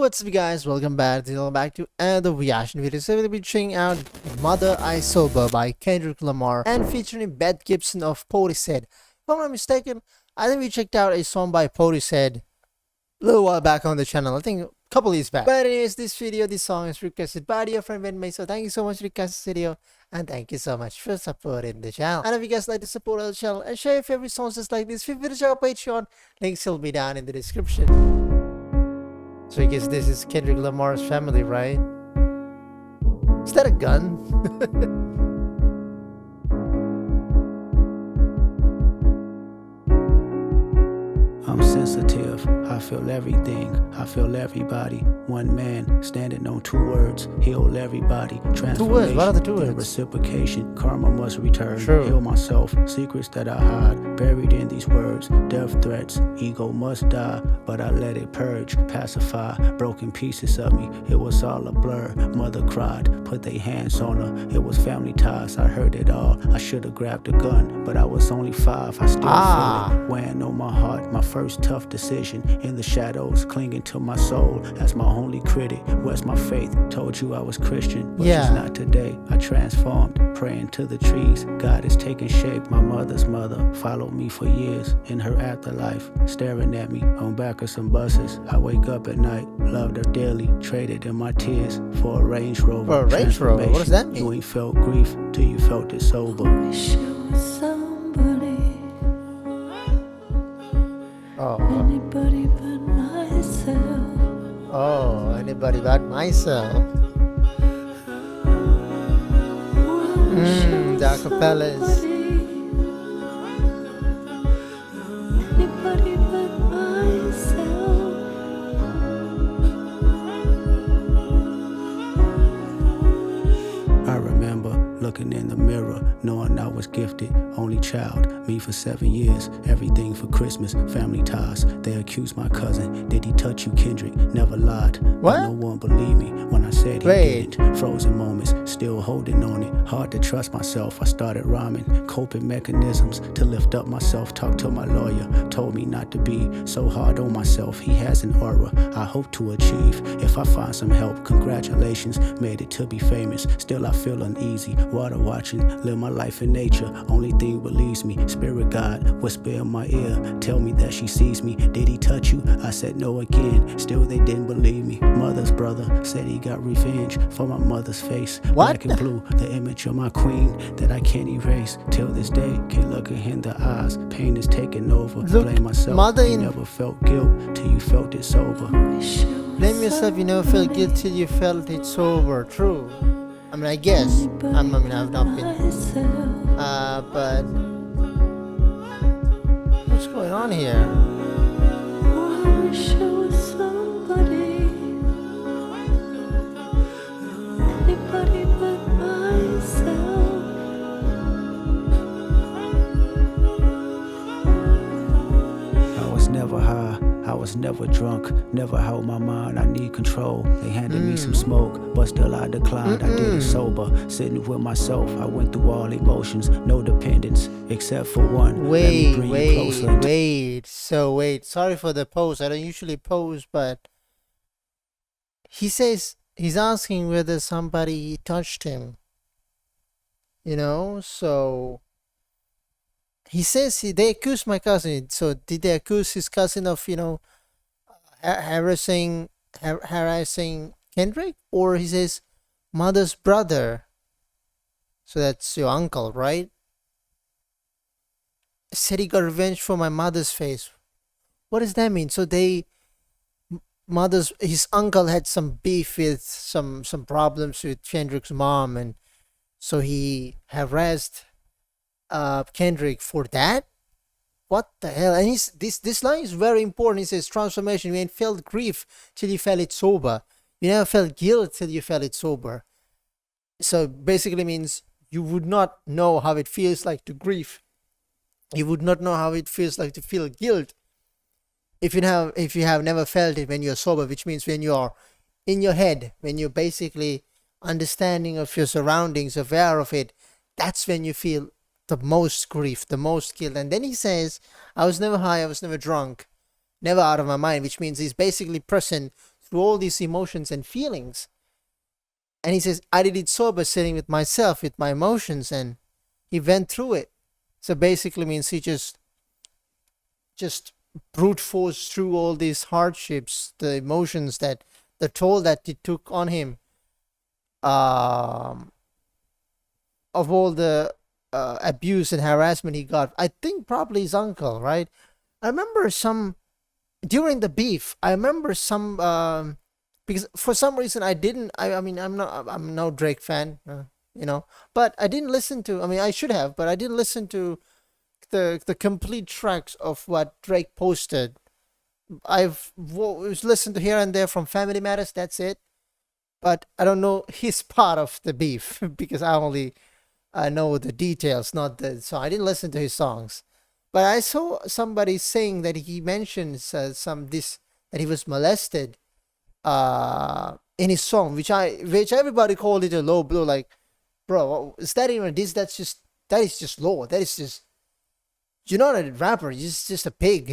What's up guys, welcome back to another reaction video. So we'll be checking out Mother I Sober by Kendrick Lamar and featuring Beth Gibson of Portishead. If I'm not mistaken, I think we checked out a song by Portishead a little while back on the channel, I think a couple years back. But anyways, this song is requested by your friend Wenwei, so thank you so much for requesting this video and thank you so much for supporting the channel. And if you guys like to support our channel and share your favorite songs just like this, feel free to check out Patreon, links will be down in the description. So I guess this is Kendrick Lamar's family, right? Is that a gun? I'm sensitive, I feel everything, I feel everybody. One man standing on two words, heal everybody. Transformation, 2 words, what are the 2 words? Reciprocation, karma must return. True. Heal myself, secrets that I hide, buried in these words. Death threats, ego must die, but I let it purge, pacify. Broken pieces of me, it was all a blur. Mother cried, put their hands on her. It was family ties, I heard it all. I should have grabbed a gun, but I was only 5. I still feel it weighing on my heart. My first tough decision in the shadows, clinging to my soul as my only critic. Where's my faith? Told you I was Christian, but it's not today. I transformed, praying to the trees. God is taking shape. My mother's mother followed me for years in her afterlife, staring at me on back of some buses. I wake up at night, loved her dearly, traded in my tears for a Range Rover. For a Range Rover? What does that mean? You ain't felt grief till you felt it sober. Anybody but myself. Oh, anybody but myself. The acapellas. Anybody but myself. I remember looking in the mirror, knowing I was gifted, only child, me for 7 years, everything for Christmas, family ties. They accused my cousin, did he touch you, Kendrick? Never lied, what? But no one believed me when I said he didn't. Frozen moments, still holding on it, hard to trust myself. I started rhyming, coping mechanisms to lift up myself. Talked to my lawyer, told me not to be so hard on myself. He has an aura I hope to achieve. If I find some help, congratulations, made it to be famous. Still I feel uneasy, water watching, live my life in nature. Only thing relieves me, spirit guide, whisper in my ear, tell me that she sees me. Did he touch you? I said no again, still they didn't believe me. Mother's brother said he got revenge for my mother's face. What? Black and blue, the image of my queen that I can't erase. Till this day, can't look her in the eyes. Pain is taking over. Look, blame myself, mother you never felt guilt till you felt it sober. Blame yourself, you never felt guilt till you felt it sober. True. I mean, I guess. I mean, I've not been. But what's going on here? Anybody but myself. I was never high, I was never drunk, never held my mind, I need control. They handed me some smoke, but still I declined. I did it sober, sitting with myself. I went through all emotions, no dependence, except for one. Wait. So wait, sorry for the pose. I don't usually pose, but he says he's asking whether somebody touched him. You know, so he says they accused my cousin. So did they accuse his cousin of, you know, harassing Kendrick? Or he says mother's brother. So that's your uncle, right? Said he got revenge for my mother's face. What does that mean? So his uncle had some beef with some problems with Kendrick's mom, and so he harassed Kendrick for that. What the hell? And this line is very important. He says transformation. You ain't felt grief till you felt it sober. You never felt guilt till you felt it sober. So basically means you would not know how it feels like to grieve. You would not know how it feels like to feel guilt if you have never felt it when you're sober, which means when you're in your head, when you're basically understanding of your surroundings, aware of it, that's when you feel the most grief, the most guilt. And then he says, I was never high, I was never drunk, never out of my mind, which means he's basically present through all these emotions and feelings. And he says, I did it sober, sitting with myself, with my emotions, and he went through it. So basically means he just brute force through all these hardships, the emotions, that the toll that it took on him, of all the abuse and harassment he got. I think probably his uncle, right? I remember during the beef, I remember some, because for some reason I mean, I'm no Drake fan, but I didn't listen to, I mean, I should have, but I didn't listen to the complete tracks of what Drake posted. I've listened to here and there from Family Matters, that's it. But I don't know his part of the beef because I only know the details, not the song. I didn't listen to his songs. But I saw somebody saying that he mentions that he was molested in his song, which everybody called it a low blow. Like, bro, is that even this? That is just low. That is just, you're not a rapper. You're just a pig,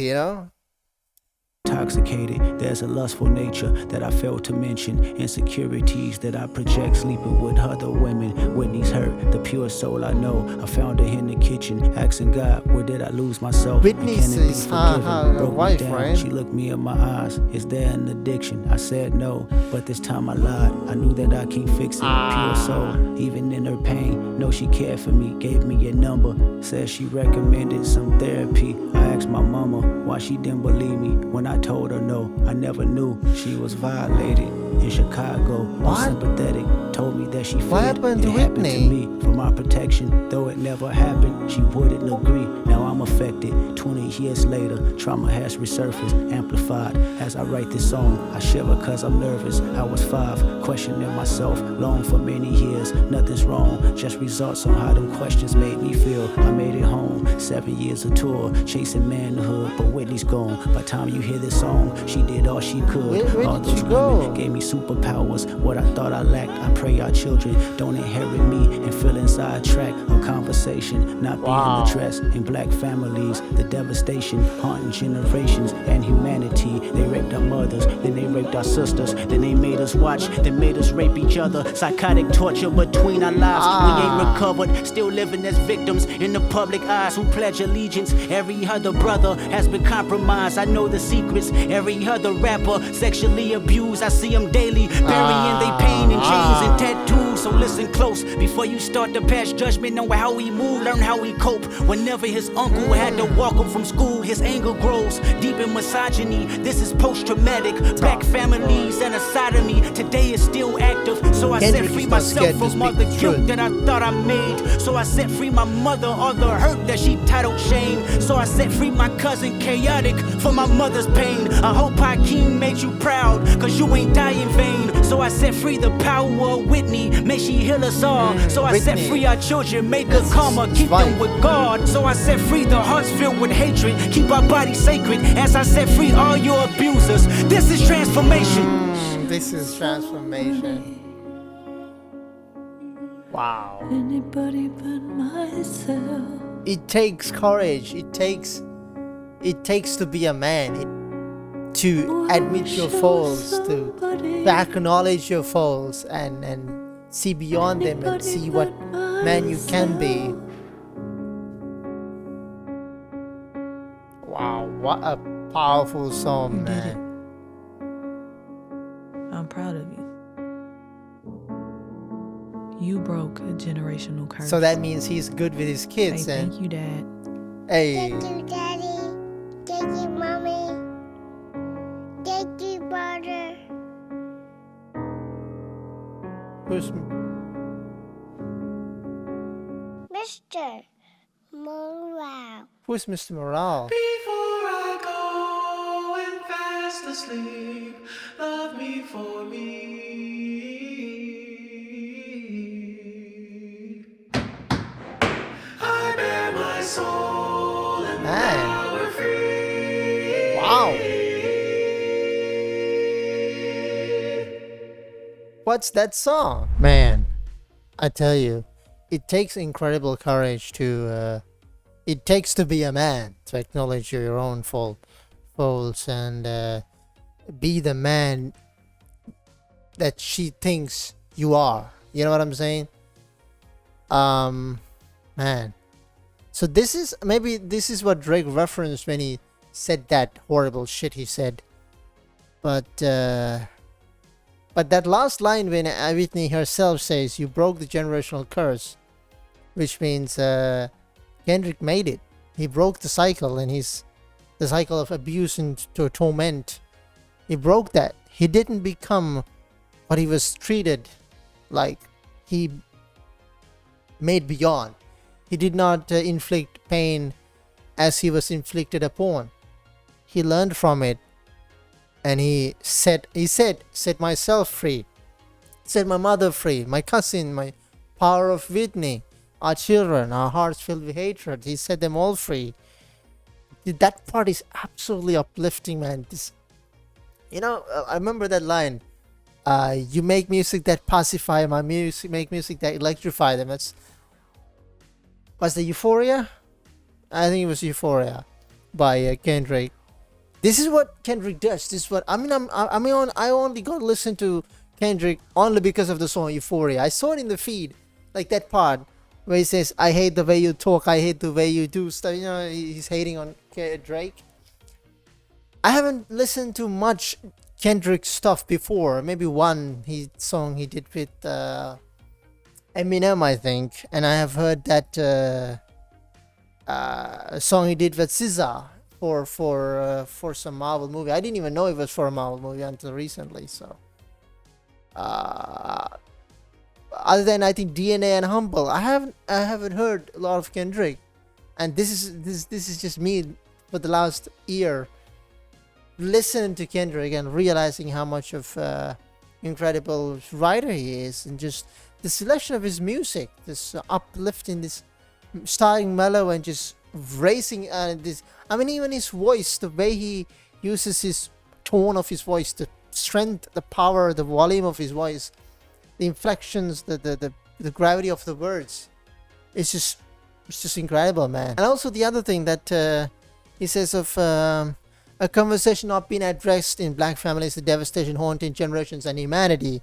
Intoxicated, there's a lustful nature that I failed to mention. Insecurities that I project, sleeping with other women. Whitney's hurt, the pure soul I know. I found her in the kitchen, asking God, where did I lose myself? Whitney's is her wife, right? She looked me in my eyes. Is there an addiction? I said no, but this time I lied. I knew that I can't fix it. Pure soul, even in her pain. Know she cared for me, gave me a number. Said she recommended some therapy. I asked my mama why she didn't believe me when I told her no. I never knew she was violated in Chicago. Unsympathetic, told me that she feared what happened to it happened to Whitney? me for my protection. Though it never happened, she wouldn't agree. Now I'm affected. 20 years later, trauma has resurfaced, amplified. As I write this song, I shiver cause I'm nervous. I was 5, questioning myself, long for many years. Nothing's wrong, just results on how them questions made me feel. I made it home, 7 years of tour, chasing manhood, but Whitney's gone. By the time you hear this song, she did all she could. Where All did those you go? women gave me superpowers. What I thought I lacked, I pray our children don't inherit me and feeling sidetracked on conversation, not being addressed in black families. The devastation haunting generations and humanity. They raped our mothers, then they raped our sisters, then they made us watch, then made us rape each other. Psychotic torture between our lives. We ain't recovered, still living as victims in the public eyes who pledge allegiance. Every other brother has been compromised. I know the secrets. Every other rapper sexually abused. I see them daily, burying they pain in chains and tattoos. So listen close before you start to pass judgment on how he move, learn how he cope. Whenever his uncle had to walk him from school, his anger grows deep in misogyny. This is post-traumatic. Black families and a sodomy today is still active. So I set free myself from all the guilt that I thought I made. So I set free my mother, all the hurt that she titled shame. So I set free my cousin Chaotic for my mother's pain. I hope Hakeem made you proud, cause you ain't die in vain. So I set free the power of Whitney, may she heal us all. So I set free our children, make a karma, keep them with God. So I set free the hearts filled with hatred, keep our bodies sacred. As I set free all your abusers, this is transformation. This is transformation. Wow. Anybody but myself. It takes courage. It takes to be a man. To admit your faults, to acknowledge your faults, and see beyond them and see what man you can be. Wow, what a powerful song, man. I'm proud of you. You broke a generational curse. So that means he's good with his kids. Hey, thank you, Dad. Hey. Thank you, Daddy. Thank you, Mommy. Thank you, brother. Who's Mr. Morale. Who's Mr. Morale? Before I go and fast asleep, love me for me. I bear my soul and now we're free. Wow. What's that song? Man, I tell you, it takes incredible courage to it takes to be a man, to acknowledge your own faults and be the man that she thinks you are. You know what I'm saying? Man. So this is what Drake referenced when he said that horrible shit he said. But that last line when Whitney herself says, "You broke the generational curse," which means Kendrick made it. He broke the cycle, and the cycle of abuse and to torment. He broke that. He didn't become what he was treated like. He made beyond. He did not inflict pain as he was inflicted upon. He learned from it, and he set myself free, set my mother free, my cousin, my power of Whitney, our children, our hearts filled with hatred. He set them all free. That part is absolutely uplifting, man. I remember that line. You make music that pacify, my music make music that electrify them. Was the Euphoria? I think it was Euphoria by Kendrick. This is what Kendrick does. This is what I only got to listen to Kendrick only because of the song Euphoria. I saw it in the feed, like that part where he says, "I hate the way you talk, I hate the way you do stuff." He's hating on Drake. I haven't listened to much Kendrick stuff before. Maybe one song he did with Eminem, I think, and I have heard that song he did with SZA for some Marvel movie. I didn't even know it was for a Marvel movie until recently. So, other than I think DNA and Humble, I haven't heard a lot of Kendrick, and this is just me for the last year listening to Kendrick and realizing how much of incredible writer he is, and just the selection of his music, this uplifting, this starting mellow and just racing this. I mean, even his voice, the way he uses his tone of his voice, the strength, the power, the volume of his voice, the inflections, the gravity of the words, it's just incredible, man. And also the other thing that he says of a conversation not being addressed in black families, the devastation haunting generations and humanity.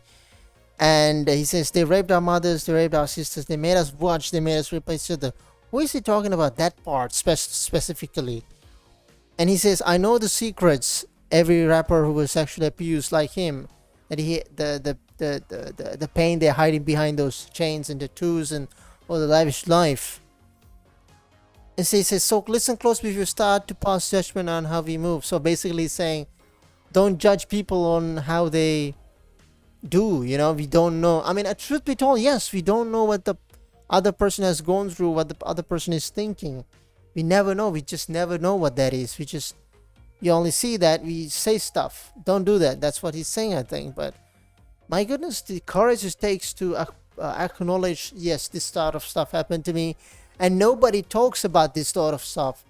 And he says, they raped our mothers, they raped our sisters, they made us watch, they made us rape each other. Who is he talking about that part specifically? And he says, I know the secrets. Every rapper who was sexually abused like him, that the pain they're hiding behind those chains and tattoos and all the lavish life. And so he says, so listen close before you start to pass judgment on how we move. So basically saying, don't judge people on how they do, we don't know. I mean, truth be told, yes, we don't know what the other person has gone through, what the other person is thinking. We never know. We just never know what that is. You only see that, we say stuff. Don't do that. That's what he's saying, I think. But my goodness, the courage it takes to acknowledge, yes, this sort of stuff happened to me, and nobody talks about this sort of stuff,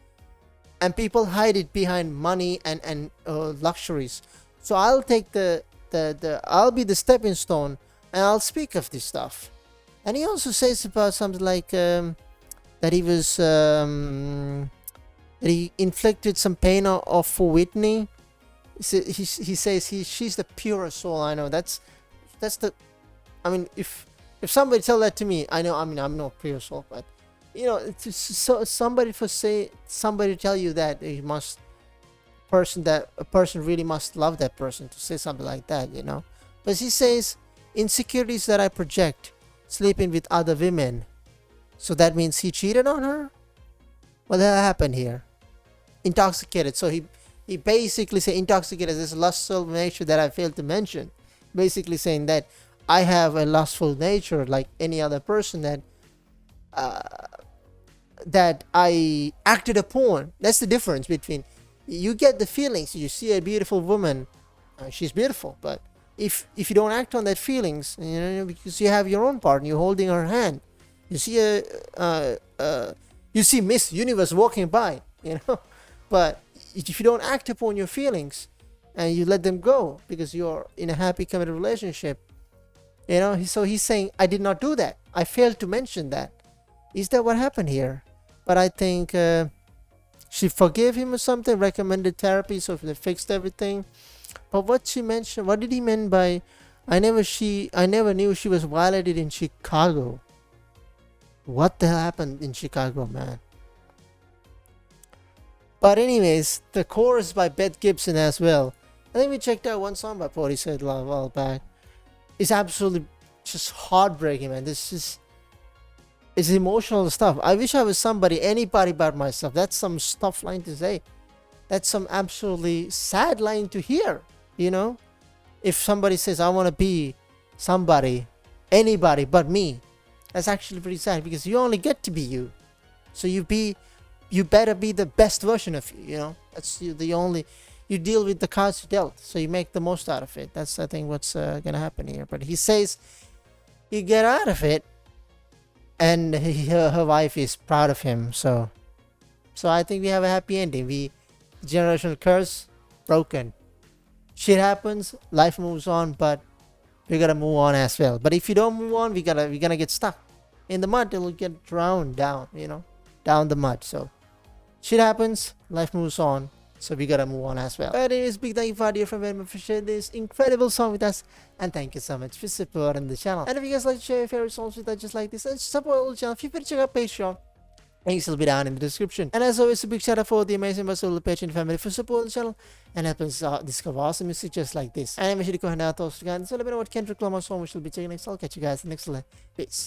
and people hide it behind money and luxuries. So I'll take I'll be the stepping stone, and I'll speak of this stuff. And he also says about something like that he was that he inflicted some pain for Whitney. He says she's the purest soul I know. That's the. I mean, if somebody tell that to me, I know. I mean, I'm no pure soul, but somebody to tell you that a person really must love that person to say something like that, But he says insecurities that I project, sleeping with other women. So that means he cheated on her? What the hell happened here? Intoxicated. So he basically say intoxicated, this lustful nature that I failed to mention. Basically saying that I have a lustful nature like any other person that I acted upon. That's the difference between, you get the feelings, you see a beautiful woman, she's beautiful, but if you don't act on that feelings, because you have your own partner, you're holding her hand, you see you see Miss Universe walking by, but if you don't act upon your feelings and you let them go because you're in a happy committed relationship, so he's saying, I did not do that, I failed to mention that. Is that what happened here? But I think she forgave him or something, recommended therapy, so they fixed everything. But what did he mean by I never knew she was violated in Chicago. What the hell happened in Chicago, man? But anyways, the chorus by Beth Gibson as well. I think we checked out one song by Portishead a while back. It's absolutely just heartbreaking, man. This is it's emotional stuff. I wish I was anybody but myself. That's some tough line to say. That's some absolutely sad line to hear, you know? If somebody says, I want to be somebody, anybody but me, that's actually pretty sad because you only get to be you. So you better be the best version of you, you know? That's you deal with the cards you dealt, so you make the most out of it. That's, I think, what's gonna happen here. But he says you get out of it, and her wife is proud of him. So I think we have a happy ending. Generational curse broken. Shit happens, life moves on, but we gotta move on as well. But if you don't move on, we're gonna get stuck in the mud. It'll get drowned down, you know, down the mud. So shit happens, life moves on. So we gotta move on as well. But anyways, big thank you for dear friend Edmund for sharing this incredible song with us, and thank you so much for supporting the channel. And if you guys like to share your favorite songs with us just like this and support the channel, feel free to check out Patreon. Links will be down in the description. And as always, a big shout out for the amazing Basel Patreon family for supporting the channel and helping us discover awesome music just like this. And make sure to go ahead and thoughts again. So let me know what Kendrick Lamar song we shall be checking next. I'll catch you guys in the next one. Peace.